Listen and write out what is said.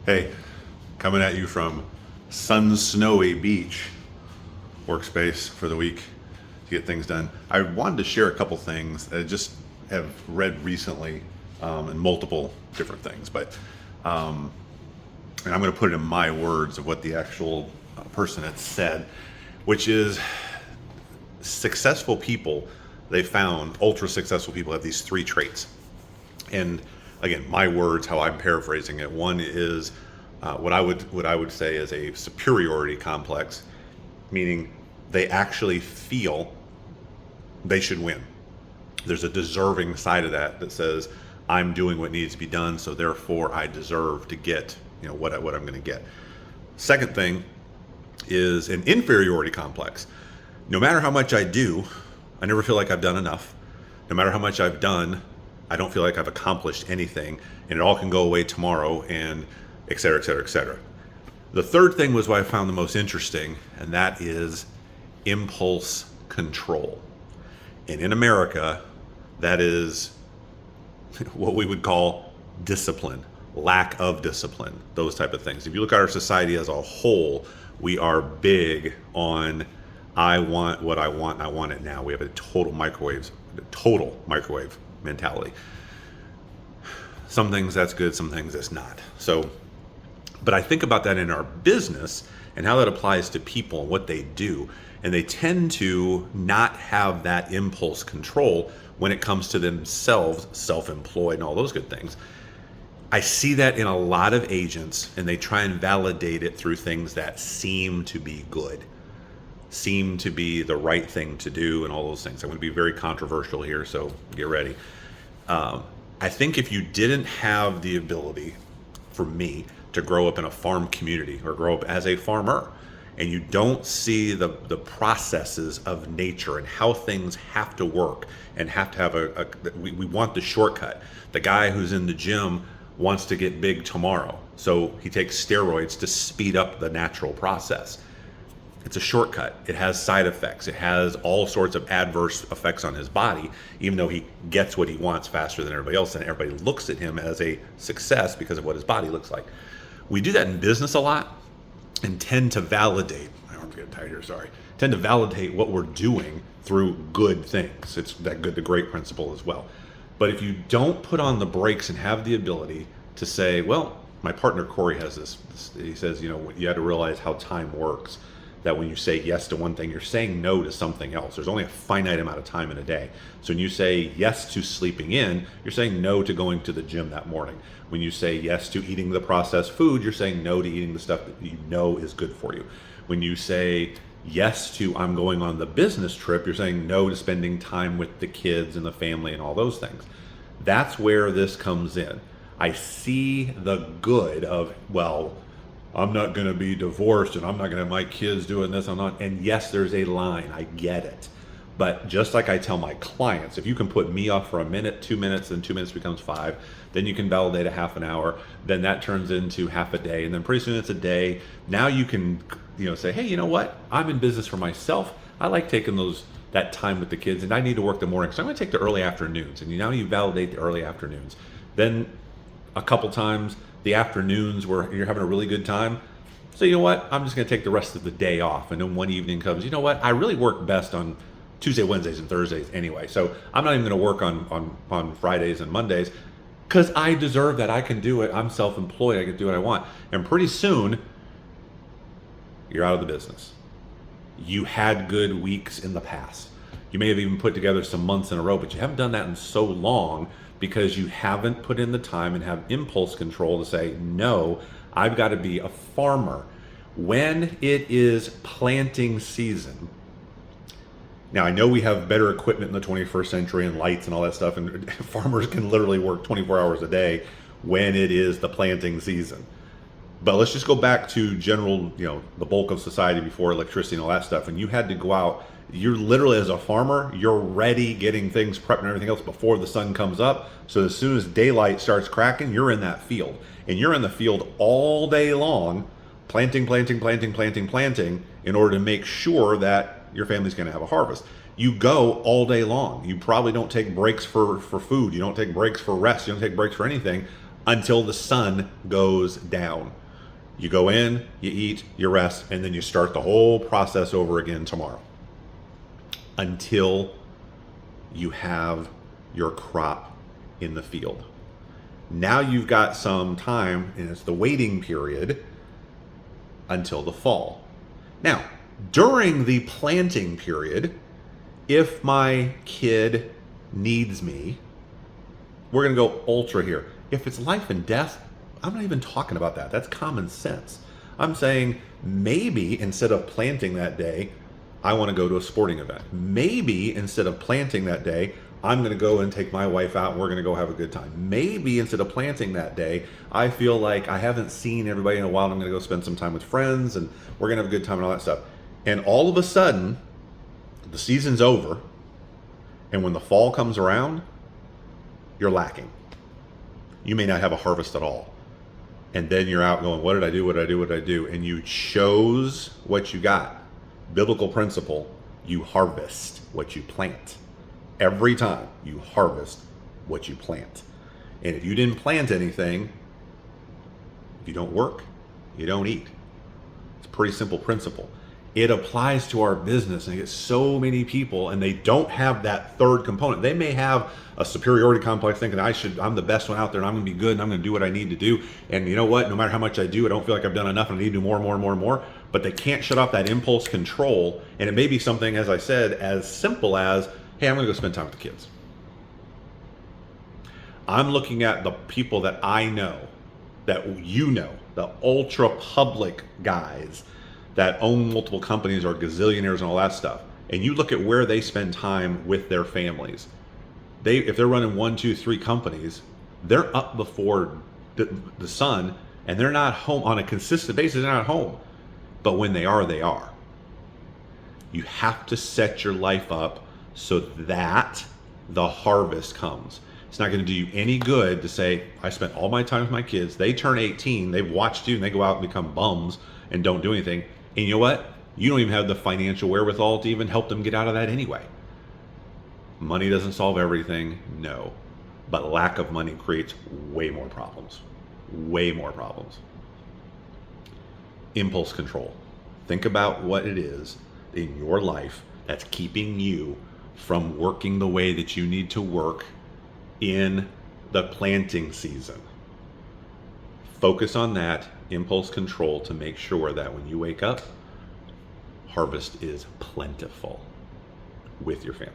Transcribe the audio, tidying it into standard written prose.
Hey, coming at you from sun-snowy beach workspace for the week to get things done. I wanted to share a couple things that I just have read recently in multiple different things, but and I'm going to put it in my words of what the actual person had said, which is successful people, they found ultra successful people have these three traits. And again, my words, how I'm paraphrasing it. One is what I would say is a superiority complex, meaning they actually feel they should win. There's a deserving side of that that says I'm doing what needs to be done, so therefore I deserve to get what I'm going to get. Second thing is an inferiority complex. No matter how much I do, I never feel like I've done enough. No matter how much I've done, I don't feel like I've accomplished anything, and it all can go away tomorrow, and et cetera, et cetera, et cetera. The third thing was what I found the most interesting, and that is impulse control. And in America, that is what we would call discipline, lack of discipline, those type of things. If you look at our society as a whole, we are big on I want what I want and I want it now. We have a total microwave mentality. Some things that's good, some things that's not. So, but I think about that in our business and how that applies to people and what they do. And they tend to not have that impulse control when it comes to themselves, self-employed and all those good things. I see that in a lot of agents, and they try and validate it through things that seem to be good, seem to be the right thing to do, and all those things. I'm going to be very controversial here, so get ready. I think if you didn't have the ability, for me, to grow up in a farm community or grow up as a farmer, and you don't see the processes of nature and how things have to work and have to have we want the shortcut. The guy who's in the gym wants to get big tomorrow, so he takes steroids to speed up the natural process. It's a shortcut. It has side effects. It has all sorts of adverse effects on his body, even though he gets what he wants faster than everybody else, and everybody looks at him as a success because of what his body looks like. We do that in business a lot and tend to validate, my arm's getting tight here, sorry, tend to validate what we're doing through good things. It's that good to great principle as well. But if you don't put on the brakes and have the ability to say, well, my partner Corey has this he says, you have to realize how time works. That when you say yes to one thing, you're saying no to something else. There's only a finite amount of time in a day. So when you say yes to sleeping in, you're saying no to going to the gym that morning. When you say yes to eating the processed food, you're saying no to eating the stuff that you know is good for you. When you say yes to I'm going on the business trip, you're saying no to spending time with the kids and the family and all those things. That's where this comes in. I see the good of, well, I'm not going to be divorced and I'm not going to have my kids doing this. I'm not. And yes, there's a line. I get it. But just like I tell my clients, if you can put me off for a minute, 2 minutes, then 2 minutes becomes 5, then you can validate a half an hour, then that turns into half a day. And then pretty soon it's a day. Now you can, say, hey, you know what? I'm in business for myself. I like taking that time with the kids, and I need to work the morning. So I'm going to take the early afternoons. And now you validate the early afternoons. Then a couple times, the afternoons where you're having a really good time. So you know what? I'm just going to take the rest of the day off. And then one evening comes, you know what? I really work best on Tuesday, Wednesdays, and Thursdays anyway. So I'm not even going to work on Fridays and Mondays because I deserve that. I can do it. I'm self-employed. I can do what I want. And pretty soon, you're out of the business. You had good weeks in the past. You may have even put together some months in a row, but you haven't done that in so long because you haven't put in the time and have impulse control to say, no, I've got to be a farmer. When it is planting season, now I know we have better equipment in the 21st century and lights and all that stuff, and farmers can literally work 24 hours a day when it is the planting season. But let's just go back to general, the bulk of society before electricity and all that stuff, and you had to go out. You're literally, as a farmer, you're ready, getting things prepped and everything else before the sun comes up. So as soon as daylight starts cracking, you're in that field. And you're in the field all day long, planting in order to make sure that your family's going to have a harvest. You go all day long. You probably don't take breaks for food. You don't take breaks for rest. You don't take breaks for anything until the sun goes down. You go in, you eat, you rest, and then you start the whole process over again tomorrow until you have your crop in the field. Now you've got some time, and it's the waiting period until the fall. Now, during the planting period, if my kid needs me, we're going to go ultra here. If it's life and death, I'm not even talking about that. That's common sense. I'm saying maybe instead of planting that day, I want to go to a sporting event. Maybe instead of planting that day, I'm going to go and take my wife out and we're going to go have a good time. Maybe instead of planting that day, I feel like I haven't seen everybody in a while and I'm going to go spend some time with friends and we're going to have a good time and all that stuff. And all of a sudden, the season's over, and when the fall comes around, you're lacking. You may not have a harvest at all. And then you're out going, what did I do? What did I do? What did I do? And you chose what you got. Biblical principle, you harvest what you plant. Every time you harvest what you plant. And if you didn't plant anything, if you don't work, you don't eat. It's a pretty simple principle. It applies to our business, and I get so many people and they don't have that third component. They may have a superiority complex thinking I'm the best one out there and I'm going to be good and I'm going to do what I need to do. And you know what? No matter how much I do, I don't feel like I've done enough and I need to do more and more and more and more. But they can't shut off that impulse control. And it may be something, as I said, as simple as, hey, I'm going to go spend time with the kids. I'm looking at the people that I know, that you know, the ultra public guys that own multiple companies or gazillionaires and all that stuff, and you look at where they spend time with their families. If they're running 1, 2, 3 companies, they're up before the sun, and they're not home on a consistent basis. They're not home, but when they are, they are. You have to set your life up so that the harvest comes. It's not going to do you any good to say, I spent all my time with my kids. They turn 18, they've watched you, and they go out and become bums and don't do anything. And you know what? You don't even have the financial wherewithal to even help them get out of that anyway. Money doesn't solve everything, no. But lack of money creates way more problems. Way more problems. Impulse control. Think about what it is in your life that's keeping you from working the way that you need to work in the planting season. Focus on that impulse control to make sure that when you wake up, harvest is plentiful with your family.